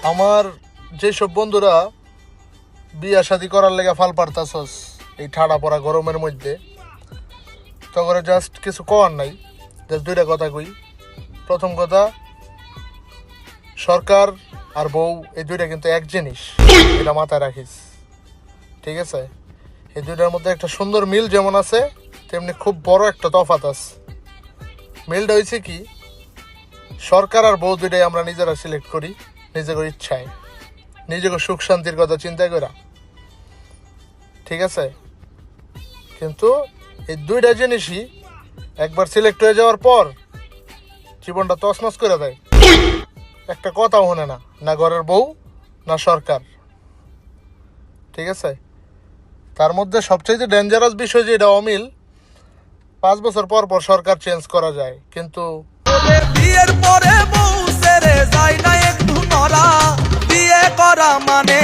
আমার যেসব বন্ধুরা বিয়া শাদি করার লেগে ফাল পারতাছস এই ঠাড়া পড়া গরমের মধ্যে, তখন জাস্ট কিছু কওয়ার নাই। জাস্ট দুইটা কথা কই। প্রথম কথা, সরকার আর বউ এই দুইটা কিন্তু এক জিনিস, এটা মাথায় রাখিস, ঠিক আছে? এই দুইটার মধ্যে একটা সুন্দর মিল যেমন আছে, তেমনি খুব বড় একটা তফাৎ আছে। মিলটা হয়েছে কি, সরকার আর বউ দুইটাই আমরা নিজেরা সিলেক্ট করি নিজেদের ইচ্ছায়, নিজেকে সুখ শান্তির কথা চিন্তা করা, ঠিক আছে? কিন্তু এই দুইটা জিনিসই একবার সিলেক্ট হয়ে যাওয়ার পর জীবনটা তছনছ করে দেয়। একটা কথাও শোনে না, না ঘরের বউ না সরকার, ঠিক আছে? তার মধ্যে সবচেয়ে ডেঞ্জারাস বিষয় যে এটা অমিল, 5 বছর পর পর সরকার চেঞ্জ করা যায়, কিন্তু বিয়ের পরে বউ ছেড়ে যায় না একটু নরা, বিয়ে করা মানে